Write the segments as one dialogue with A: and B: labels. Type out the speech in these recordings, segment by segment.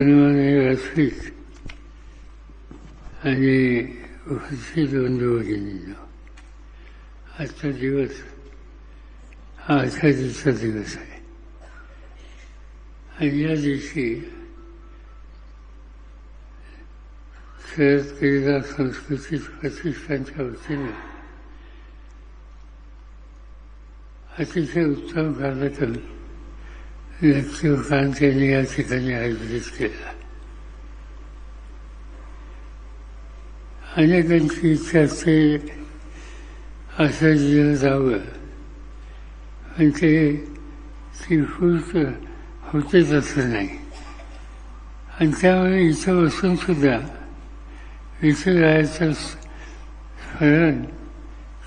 A: रफीक आणि उपस्थित बंधू-भगिनींनो, आजचा दिवस हा आषाढीचा दिवस आहे आणि या दिवशी शरद क्रीडा सांस्कृतिक प्रतिष्ठानच्या वतीने अतिशय उत्तम कार्यक्रम लक्ष्मीकांत या ठिकाणी आयोजित केला. अनेकांची इच्छा असते असं दिलं जावं, पण ते पूर्त होतेच असं नाही. आणि त्यामुळे इथं बसून सुद्धा विठुरायाचं स्मरण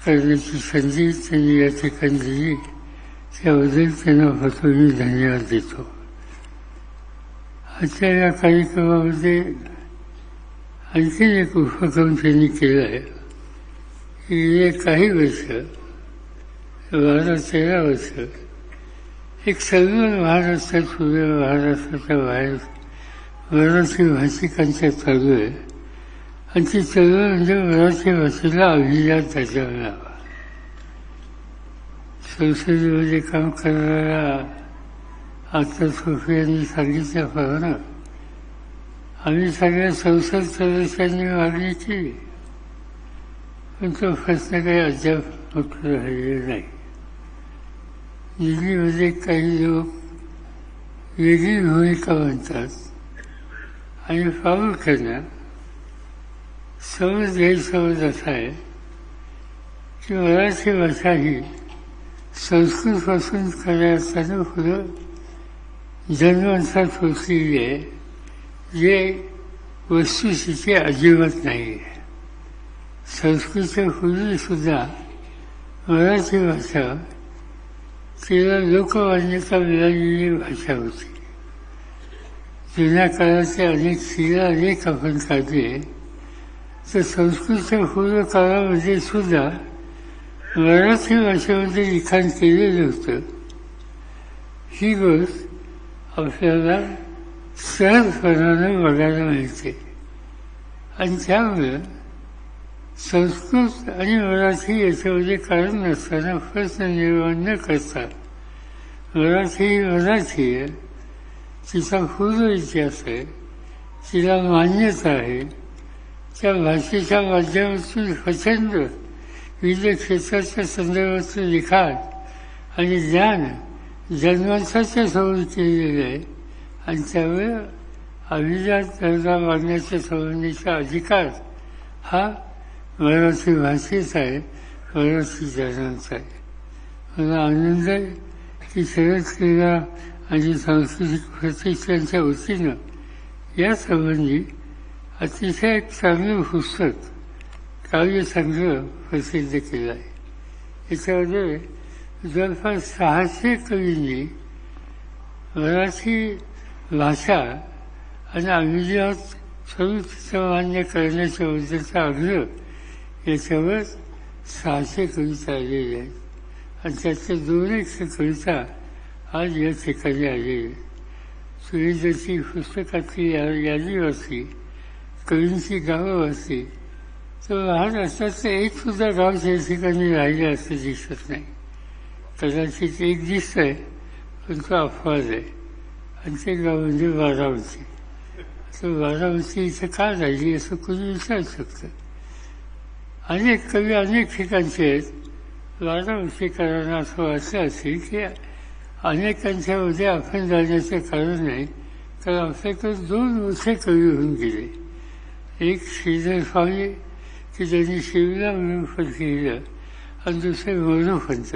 A: करण्याची संधी त्यांनी या ठिकाणी दिली, त्याबद्दल त्यांना फक्त मी धन्यवाद देतो. आजच्या या कार्यक्रमामध्ये आणखी एक उपक्रम त्यांनी केला आहे की गेले काही वर्ष 12-13 वर्ष एक सर्व महाराष्ट्रात पूर्ण महाराष्ट्राच्या बाहेर मराठी भाषिकांच्या चालू आहे आणि ती चळवळ म्हणजे मराठी भाषेला अभिजात दर्जा मिळावा. संसदेमध्ये काम करणाऱ्या आता सोफी यांनी सांगितल्याप्रमाणे आम्ही सगळ्या संसद सदस्यांनी मागणी केली, पण तो प्रश्न काही अद्याप उत्तर राहिलेला नाही. दिल्लीमध्ये काही लोक वेगळी भूमिका म्हणतात आणि प्रामुख्याने गैरसमज असा आहे की मराठी भाषा ही संस्कृतपासून खऱ्या अर्थानं पुढं जन्मांतात होती आहे, जे वस्तुस्थिती अजिबात नाही आहे. संस्कृतच्या पूर्वीसुद्धा मराठी भाषा तिला लोकमान्यता मिळालेली भाषा होती. जुन्या काळाचे अनेक आपण काढले तर संस्कृतच्या पूर्व काळामध्ये सुद्धा मराठी भाषेमध्ये लिखाण केलेलं होतं. ही गोष्ट आपल्याला सहजपणानं बघायला मिळते आणि त्यामुळं संस्कृत आणि मराठी याच्यामध्ये कारण नसताना प्रश्न निर्माण न करता मराठी ही मराठी आहे, तिचा पूर्व इतिहास आहे, तिला मान्यता आहे. त्या भाषेच्या माध्यमातून प्रचंड विविध क्षेत्राच्या संदर्भातलं लिखाण आणि ज्ञान जन्मांताच्या समोर केलेलं आहे आणि त्यामुळे अभिजात दर्जा मागण्याच्या संबंधीचा अधिकार हा मराठी भाषेचा आहे, मराठी जनांचा आहे. मला आनंद आहे की शरद क्रीडा आणि सांस्कृतिक प्रतिष्ठानच्या वतीनं यासंबंधी अतिशय एक चांगलं पुस्तक काव्यसंग्रह प्रसिद्ध केला आहे. याच्यामध्ये जवळपास 600 कवींनी मराठी भाषा आणि अभिजात स्वरूप मान्य करण्याच्या बद्दलचा आग्रह याच्यावर 600 कविता आलेल्या आहेत आणि त्याच्या 200 कविता आज या ठिकाणी आलेल्या आहेत. तुम्ही जशी पुस्तकातली यादी वाचली, कवींची गावं वाचली, तर महाराष्ट्राचं एक सुद्धा गाव त्या ठिकाणी राहिलं असं दिसत नाही. कदाचित एक दिसतंय पण तो अपवाद आहे आणि ते गाव म्हणजे बारामती. तर बारामती इथं का राहिली असं कोणी विचारू शकतं. अनेक कवी अनेक ठिकाणचे आहेत. बारामतीकरांना असं वाटलं असेल की अनेकांच्यामध्ये आपण जाण्याचं कारण नाही, तर आपल्याकडे 2 मोठे कवी होऊन गेले. एक श्रीधर स्वामी की ज्यांनी शिवला म्हणून पण लिहिलं आणि दुसरे मोरोपंत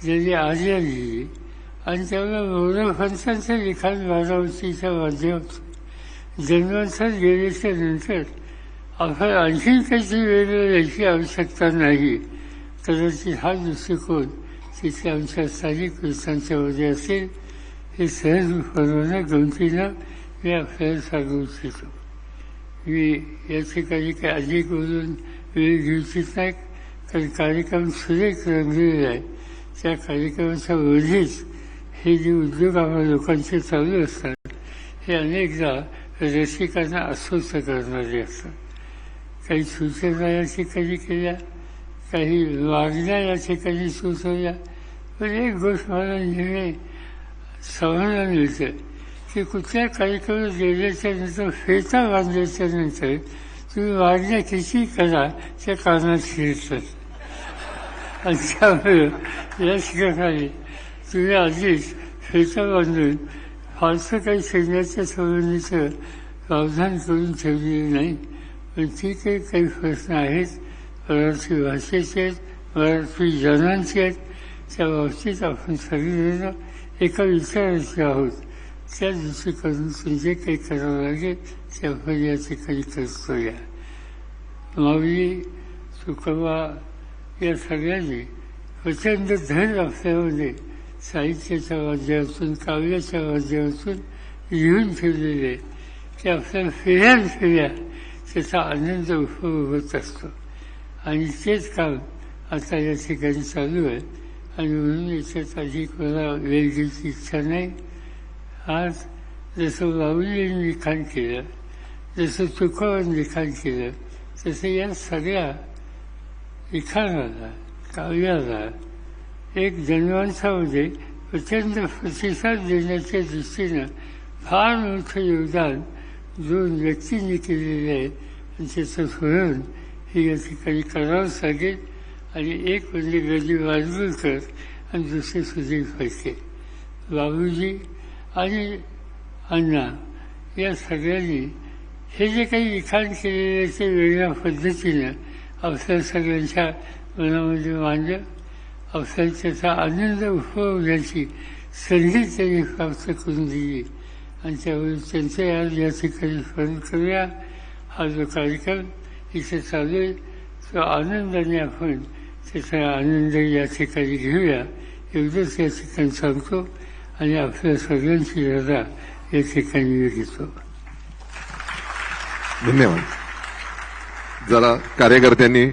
A: ज्यांनी आर्या लिहिली आणि त्यामुळे मोरोपंतांचं लिखाण बारामतीच्या माध्यमातून जन्मांतात गेल्याच्या नंतर आपण आणखीन काहीतरी वेगळं याची आवश्यकता नाही. कदाचित हा दृष्टिकोन तिथे आमच्या स्थानिक वृत्तांच्यामध्ये असेल. हे सहजपणानं गमतीनं मी आपल्याला सांगू इच्छितो. मी या ठिकाणी काही अधिक बोलून वेळ घेऊ इच्छित नाही, कारण कार्यक्रम सुरेख रंगलेला आहे. त्या कार्यक्रमाच्या मध्येच हे जे उद्योग आम्हा लोकांचे चालू असतात हे अनेकदा रसिकांना अस्वस्थ करणारी असतात. काही सूचना या ठिकाणी केल्या, काही वागण्या या ठिकाणी सुचवल्या. पण एक गोष्ट मला नेहमी समाधान मिळतं की कुठल्या कार्यक्रमात गेल्याच्या नंतर फेटा बांधल्याच्या नंतर तुम्ही वागण्या किती करा त्या कानात शिरतात. आणि त्यामुळे या ठिकाणी तुम्ही आधीच फेटा बांधून फारसं काही सैन्याच्या संबंधीचं प्रावधान करून ठेवलेलं नाही. पण ठीक आहे, काही प्रश्न आहेत, मराठी भाषेचे आहेत, मराठी जनांचे आहेत. त्या बाबतीत आपण सगळेजण एका विचाराचे आहोत. त्या दृष्टीकडून जे काही करावं लागेल ते आपण या ठिकाणी करतोया. माऊली, तुकोबा या सगळ्यांनी प्रचंड धन आपल्यामध्ये साहित्याच्या माध्यमातून, काव्याच्या माध्यमातून लिहून ठेवलेले आहे. ते आपल्याला फेऱ्या त्याचा आनंद उपभोग होत असतो. आणि तेच काम आता या ठिकाणी चालू आहे. आणि म्हणून याच्यात अधिक मला वेळ घ्यायची इच्छा नाही. आज जसं माऊलींनी लिखाण केलं, जसं तुकोबांनी लिखाण केलं, तसं या सगळ्या लिखाणाला, काव्याला एक जनमानसामध्ये प्रचंड प्रतिसाद देण्याच्या दृष्टीनं फार मोठं योगदान दोन व्यक्तींनी केलेले आहे. आणि त्याचं स्मरण हे या ठिकाणी करावंच लागेल. आणि एक म्हणजे गदी वाजवळकर आणि दुसरे सुधीर फडके. बाबूजी आणि अण्णा या सगळ्यांनी हे जे काही लिखाण केलेलं ते वेगळ्या पद्धतीनं आपल्या सगळ्यांच्या मनामध्ये मांडलं. आपल्याला त्याचा आनंद उपभोगण्याची संधी त्यांनी प्राप्त करून दिली. आणि त्यामुळे त्यांचे आज या ठिकाणी स्मरण करूया. हा जो कार्यक्रम इथे चालू आहे तो आनंदाने आपण त्याचा आनंद या ठिकाणी घेऊया. एवढंच या ठिकाणी सांगतो आणि आपल्या सगळ्यांची रजा या ठिकाणी मी घेतो.
B: धन्यवाद. जरा कार्यकर्त्यांनी